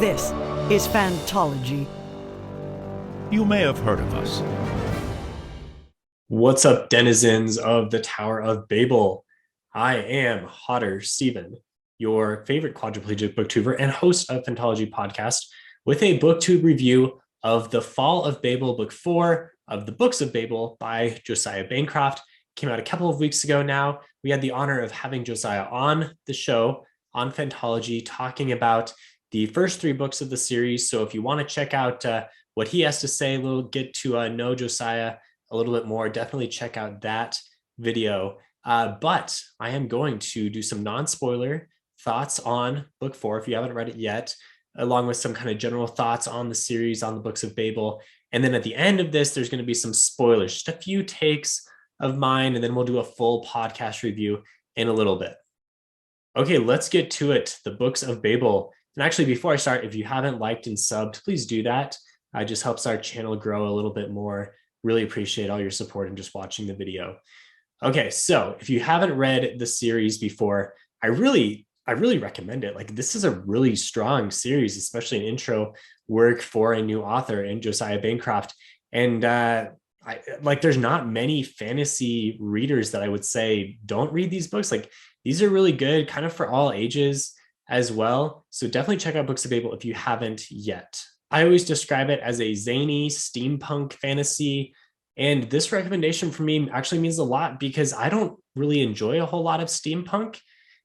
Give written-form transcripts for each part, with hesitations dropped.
This is Fantology. You may have heard of us. What's up, denizens of the Tower of Babel? I am Hodder Steven, your favorite quadriplegic booktuber and host of Fantology Podcast, with a booktube review of The Fall of Babel, Book 4 of the Books of Babel by Josiah Bancroft. Came out a couple of weeks ago now. We had the honor of having Josiah on the show on Fantology talking about the first three books of the series. So if you want to check out what he has to say, get to know Josiah a little bit more, definitely check out that video. But I am going to do some non-spoiler thoughts on book 4 if you haven't read it yet, along with some kind of general thoughts on the series, on the Books of Babel. And then at the end of this, there's going to be some spoilers, just a few takes of mine, and then we'll do a full podcast review in a little bit. Okay, let's get to it. The Books of Babel. And actually, before I start, if you haven't liked and subbed, please do that. It just helps our channel grow a little bit more. Really appreciate all your support and just watching the video. Okay, so if you haven't read the series before, I really recommend it. Like, this is a really strong series, especially an intro work for a new author in Josiah Bancroft. And there's not many fantasy readers that I would say don't read these books. Like, these are really good, kind of for all ages as well. So definitely check out Books of Babel if you haven't yet. I always describe it as a zany steampunk fantasy. And this recommendation for me actually means a lot because I don't really enjoy a whole lot of steampunk.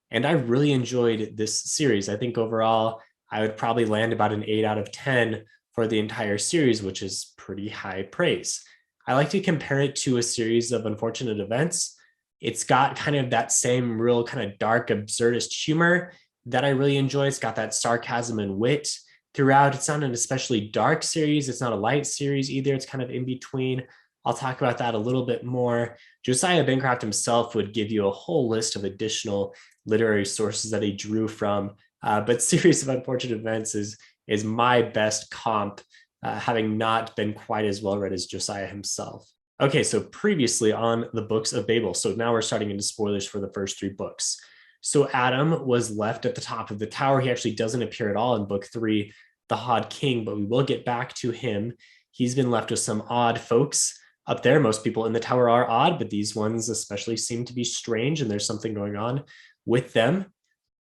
And I really enjoyed this series. I think overall, I would probably land about an 8 out of 10 for the entire series, which is pretty high praise. I like to compare it to a series of unfortunate events. It's got kind of that same real kind of dark, absurdist humor that I really enjoy. It's got that sarcasm and wit throughout. It's not an especially dark series. It's not a light series either. It's kind of in between. I'll talk about that a little bit more. Josiah Bancroft himself would give you a whole list of additional literary sources that he drew from. But Series of Unfortunate Events is my best comp, having not been quite as well read as Josiah himself. Okay, so previously on the Books of Babel. So now we're starting into spoilers for the first three books. So Adam was left at the top of the tower. He actually doesn't appear at all in book 3, the Hod King, but we will get back to him. He's been left with some odd folks up there. Most people in the tower are odd, but these ones especially seem to be strange, and there's something going on with them.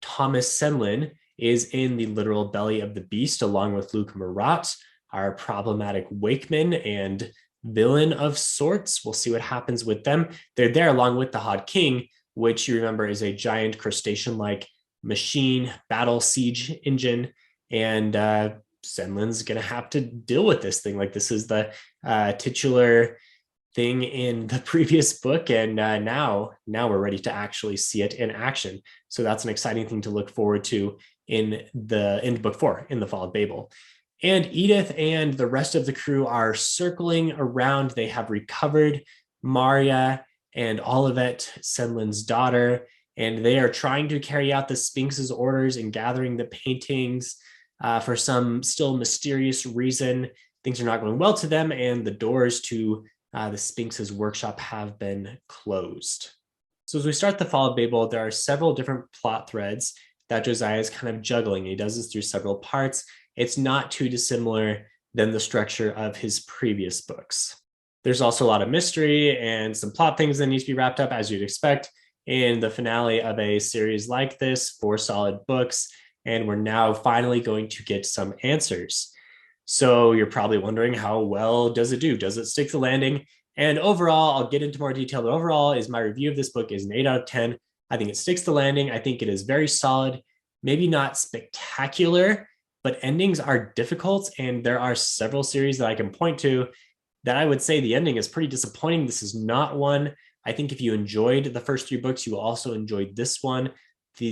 Thomas Senlin is in the literal belly of the beast, along with Luke Marat, our problematic wakeman and villain of sorts. We'll see what happens with them. They're there along with the Hod King, which you remember is a giant crustacean-like machine battle siege engine. And Senlin's going to have to deal with this thing. Like, this is the titular thing in the previous book. And now we're ready to actually see it in action. So that's an exciting thing to look forward to in book 4, in the Fall of Babel. And Edith and the rest of the crew are circling around. They have recovered Maria and Olivet, Senlin's daughter, and they are trying to carry out the Sphinx's orders and gathering the paintings for some still mysterious reason. Things are not going well to them, and the doors to the Sphinx's workshop have been closed. So as we start the Fall of Babel, there are several different plot threads that Josiah is kind of juggling. He does this through several parts. It's not too dissimilar than the structure of his previous books. There's also a lot of mystery and some plot things that need to be wrapped up, as you'd expect in the finale of a series like this, 4 solid books. And we're now finally going to get some answers. So you're probably wondering, how well does it do? Does it stick the landing? And overall, I'll get into more detail, but overall is my review of this book is an 8 out of 10. I think it sticks the landing. I think it is very solid, maybe not spectacular, but endings are difficult. And there are several series that I can point to that I would say the ending is pretty disappointing. This is not one. I think if you enjoyed the first 3 books, you also enjoyed this one.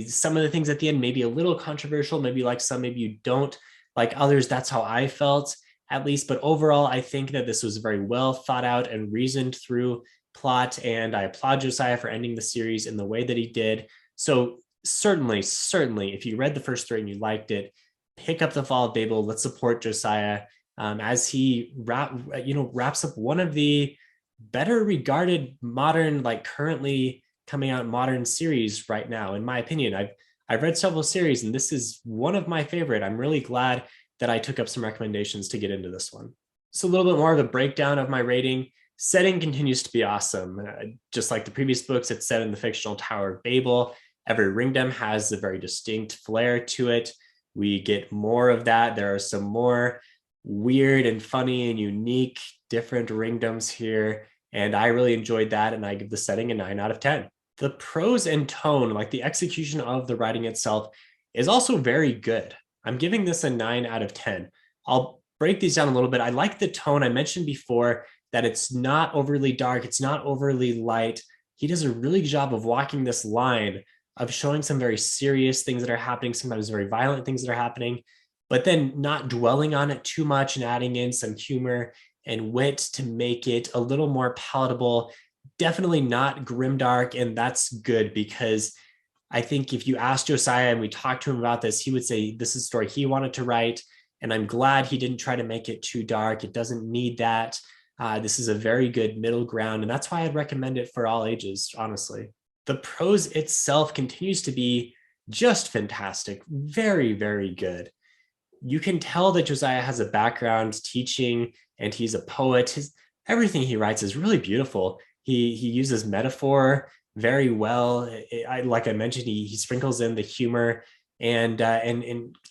Some of the things at the end may be a little controversial, maybe like some, maybe you don't like others. That's how I felt, at least. But overall, I think that this was a very well thought out and reasoned through plot. And I applaud Josiah for ending the series in the way that he did. So certainly, if you read the first 3 and you liked it, pick up the Fall of Babel. Let's support Josiah as he wraps up one of the better regarded modern, like currently coming out modern series right now. In my opinion, I've read several series, and this is one of my favorite. I'm really glad that I took up some recommendations to get into this one. So a little bit more of a breakdown of my rating. Setting continues to be awesome. Just like the previous books, it's set in the fictional Tower of Babel. Every ringdom has a very distinct flair to it. We get more of that. There are some more weird and funny and unique different ringdoms here. And I really enjoyed that. And I give the setting a 9 out of 10. The prose and tone, like the execution of the writing itself, is also very good. I'm giving this a 9 out of 10. I'll break these down a little bit. I like the tone. I mentioned before that it's not overly dark. It's not overly light. He does a really good job of walking this line of showing some very serious things that are happening, sometimes very violent things that are happening, but then not dwelling on it too much and adding in some humor and wit to make it a little more palatable. Definitely not grimdark, and that's good because I think if you ask Josiah and we talked to him about this, he would say this is a story he wanted to write, and I'm glad he didn't try to make it too dark. It doesn't need that. This is a very good middle ground, and that's why I'd recommend it for all ages, honestly. The prose itself continues to be just fantastic. Very, very good. You can tell that Josiah has a background teaching and he's a poet. Everything he writes is really beautiful. He uses metaphor very well. Like I mentioned, he sprinkles in the humor and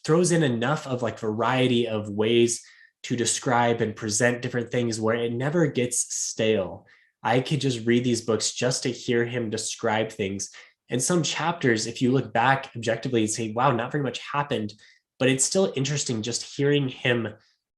throws in enough of like variety of ways to describe and present different things where it never gets stale. I could just read these books just to hear him describe things. And some chapters, if you look back objectively and say, wow, not very much happened, but it's still interesting just hearing him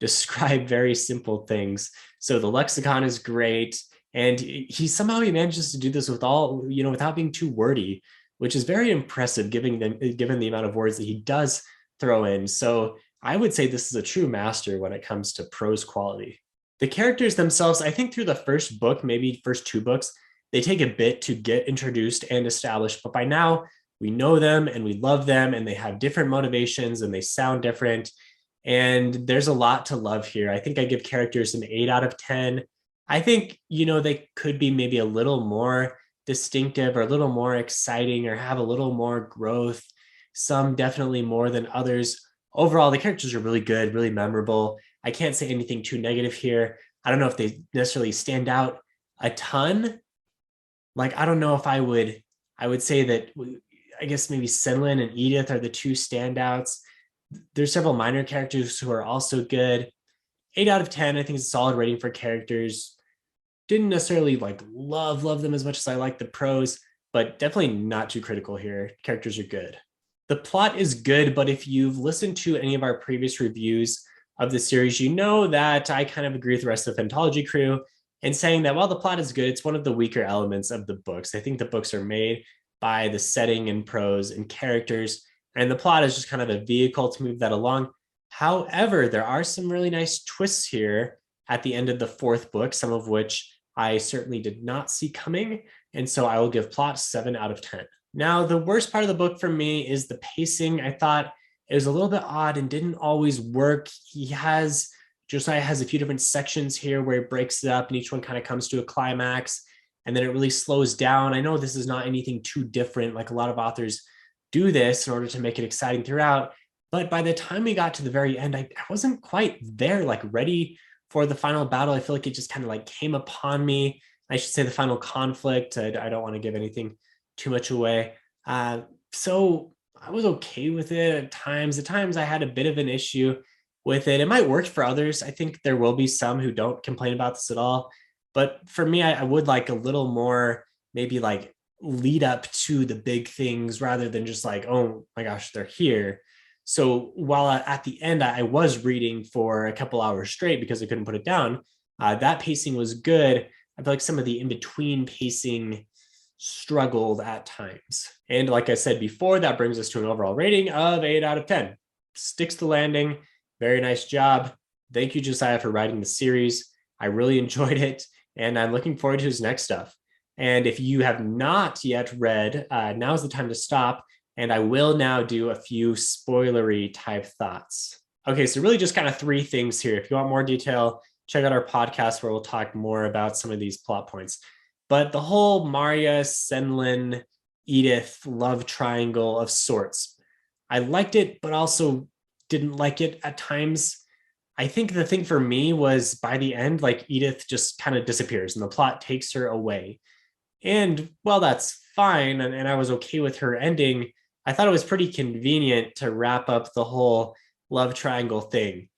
describe very simple things. So the lexicon is great. And he manages to do this without being too wordy, which is very impressive given the amount of words that he does throw in. So I would say this is a true master when it comes to prose quality. The characters themselves, I think through the first book, maybe first 2 books, they take a bit to get introduced and established, but by now we know them and we love them and they have different motivations and they sound different. And there's a lot to love here. I think I give characters an 8 out of 10. I think, they could be maybe a little more distinctive or a little more exciting or have a little more growth. Some definitely more than others. Overall, the characters are really good, really memorable. I can't say anything too negative here. I don't know if they necessarily stand out a ton. Like, I don't know if I would say that, I guess maybe Senlin and Edith are the 2 standouts. There's several minor characters who are also good. 8 out of 10, I think is a solid rating for characters. Didn't necessarily love them as much as I like the prose, but definitely not too critical here. Characters are good. The plot is good, but if you've listened to any of our previous reviews of the series, you know that I kind of agree with the rest of the Phantology crew in saying that while the plot is good, it's one of the weaker elements of the books. I think the books are made by the setting and prose and characters, and the plot is just kind of a vehicle to move that along. However, there are some really nice twists here at the end of the 4th book, some of which I certainly did not see coming. And so I will give plot 7 out of 10. Now, the worst part of the book for me is the pacing. I thought it was a little bit odd and didn't always work. Josiah has a few different sections here where he breaks it up and each one kind of comes to a climax and then it really slows down. I know this is not anything too different. Like a lot of authors do this in order to make it exciting throughout. But by the time we got to the very end, I wasn't quite there, ready for the final battle. I feel like it just kind of came upon me. I should say the final conflict. I don't want to give anything too much away. So I was okay with it at times. At times I had a bit of an issue with it. It might work for others. I think there will be some who don't complain about this at all. But for me, I would like a little more, maybe lead up to the big things rather than just oh my gosh, they're here. So while at the end, I was reading for a couple hours straight because I couldn't put it down, that pacing was good. I feel like some of the in-between pacing struggled at times. And like I said before, that brings us to an overall rating of 8 out of 10. Sticks the landing. Very nice job. Thank you, Josiah, for writing the series. I really enjoyed it, and I'm looking forward to his next stuff. And if you have not yet read, now's the time to stop. And I will now do a few spoilery type thoughts. Okay, so really just kind of 3 things here. If you want more detail, check out our podcast where we'll talk more about some of these plot points. But the whole Marya, Senlin, Edith love triangle of sorts, I liked it, but also didn't like it at times. I think the thing for me was by the end, like Edith just kind of disappears and the plot takes her away. And well, that's fine. And I was okay with her ending. I thought it was pretty convenient to wrap up the whole love triangle thing.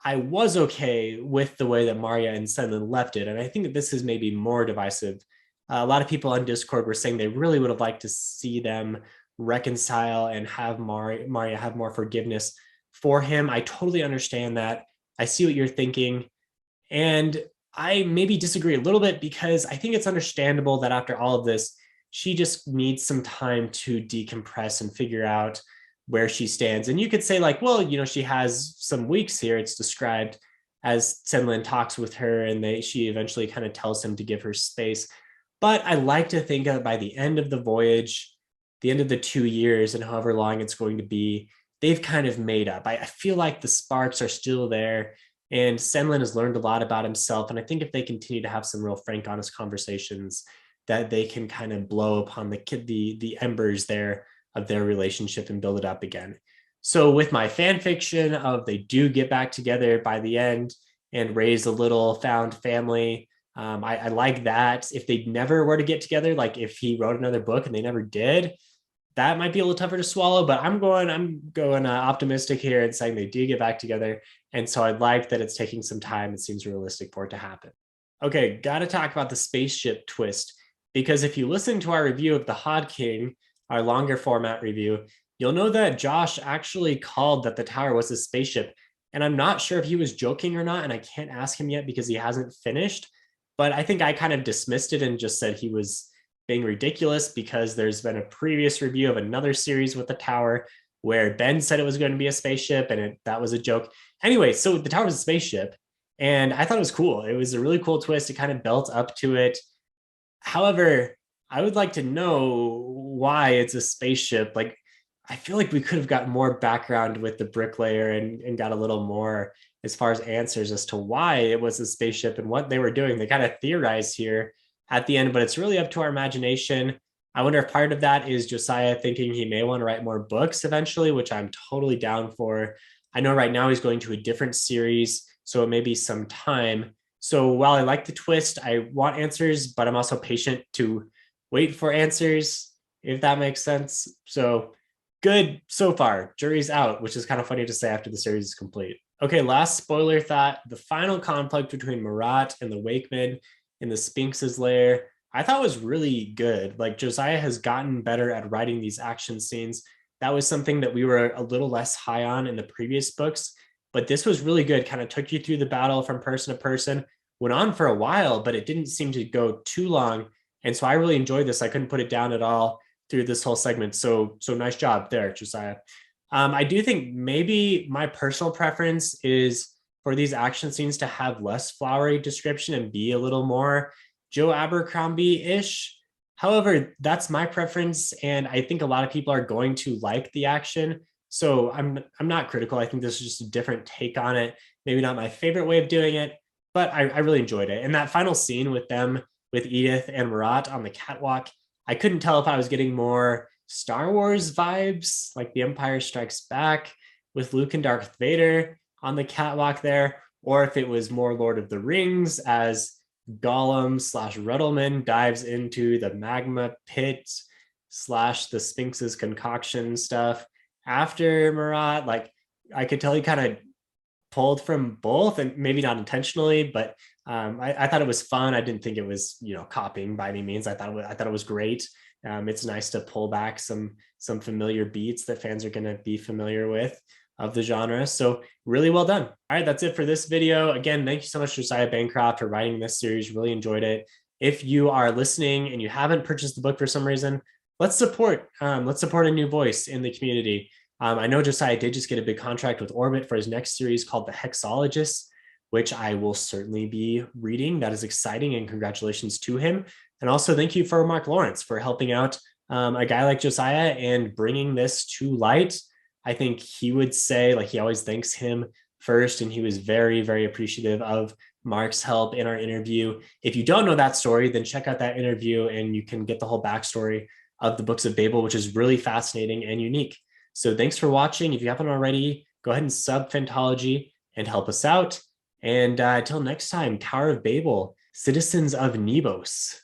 I was okay with the way that Marya and Senlin left it. And I think that this is maybe more divisive. A lot of people on Discord were saying they really would have liked to see them reconcile and have Marya have more forgiveness for him. I totally understand that. I see what you're thinking. And I maybe disagree a little bit because I think it's understandable that after all of this, she just needs some time to decompress and figure out where she stands. And you could say, like, well, she has some weeks here. It's described as Senlin talks with her and she eventually kind of tells him to give her space. But I like to think that by the end of the voyage, the end of the 2 years and however long it's going to be, they've kind of made up. I feel like the sparks are still there. And Senlin has learned a lot about himself. And I think if they continue to have some real frank, honest conversations, that they can kind of blow upon the embers there of their relationship and build it up again. So with my fan fiction of they do get back together by the end and raise a little found family, I like that. If they never were to get together, like if he wrote another book and they never did, that might be a little tougher to swallow, but I'm going optimistic here and saying they do get back together. And so I like that it's taking some time. It seems realistic for it to happen. Okay, got to talk about the spaceship twist, because if you listen to our review of The Hod King, our longer format review, you'll know that Josh actually called that the tower was a spaceship. And I'm not sure if he was joking or not, and I can't ask him yet because he hasn't finished. But I think I kind of dismissed it and just said he was being ridiculous because there's been a previous review of another series with the tower where Ben said it was going to be a spaceship and that was a joke. Anyway, so the tower was a spaceship and I thought it was cool. It was a really cool twist. It kind of built up to it. However, I would like to know why it's a spaceship. Like, I feel like we could have got more background with the bricklayer and got a little more as far as answers as to why it was a spaceship and what they were doing. They kind of theorized here at the end, but it's really up to our imagination. I wonder if part of that is Josiah thinking he may want to write more books eventually, which I'm totally down for. I know right now he's going to a different series, so it may be some time. So while I like the twist, I want answers, but I'm also patient to wait for answers, if that makes sense. So good so far. Jury's out, which is kind of funny to say after the series is complete. Okay, last spoiler thought. The final conflict between Marat and the Wakemen in the Sphinx's lair, I thought was really good. Like, Josiah has gotten better at writing these action scenes. That was something that we were a little less high on in the previous books, but this was really good. Kind of took you through the battle from person to person, went on for a while, but it didn't seem to go too long. And so I really enjoyed this. I couldn't put it down at all through this whole segment. So nice job there, Josiah. I do think maybe my personal preference is for these action scenes to have less flowery description and be a little more Joe Abercrombie-ish. However, that's my preference, and I think a lot of people are going to like the action. So I'm not critical. I think this is just a different take on it. Maybe not my favorite way of doing it, but I really enjoyed it. And that final scene with them, with Edith and Marat on the catwalk, I couldn't tell if I was getting more Star Wars vibes, like The Empire Strikes Back with Luke and Darth Vader on the catwalk there, or if it was more Lord of the Rings as Gollum / Ruddleman dives into the magma pit / the Sphinx's concoction stuff after Marat. Like, I could tell he kind of pulled from both, and maybe not intentionally, but I thought it was fun. I didn't think it was copying by any means. I thought it was great. It's nice to pull back some familiar beats that fans are going to be familiar with of the genre. So really well done. All right, that's it for this video. Again, thank you so much, Josiah Bancroft, for writing this series. Really enjoyed it. If you are listening and you haven't purchased the book for some reason, let's support a new voice in the community. I know Josiah did just get a big contract with Orbit for his next series called The Hexologists, which I will certainly be reading. That is exciting, and congratulations to him. And also thank you for Mark Lawrence for helping out a guy like Josiah and bringing this to light. I think he would say, like, he always thanks him first, and he was very, very appreciative of Mark's help in our interview. If you don't know that story, then check out that interview and you can get the whole backstory of the Books of Babel, which is really fascinating and unique. So thanks for watching. If you haven't already, go ahead and sub Phantology and help us out. And until next time, Tower of Babel, citizens of Nebos,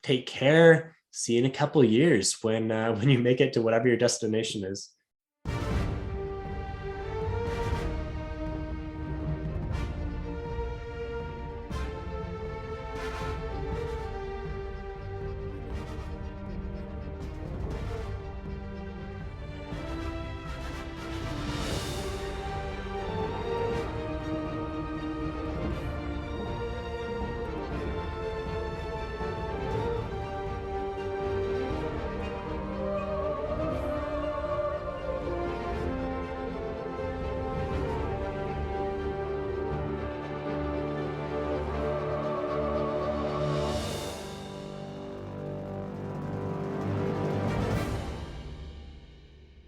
take care. See you in a couple of years when you make it to whatever your destination is.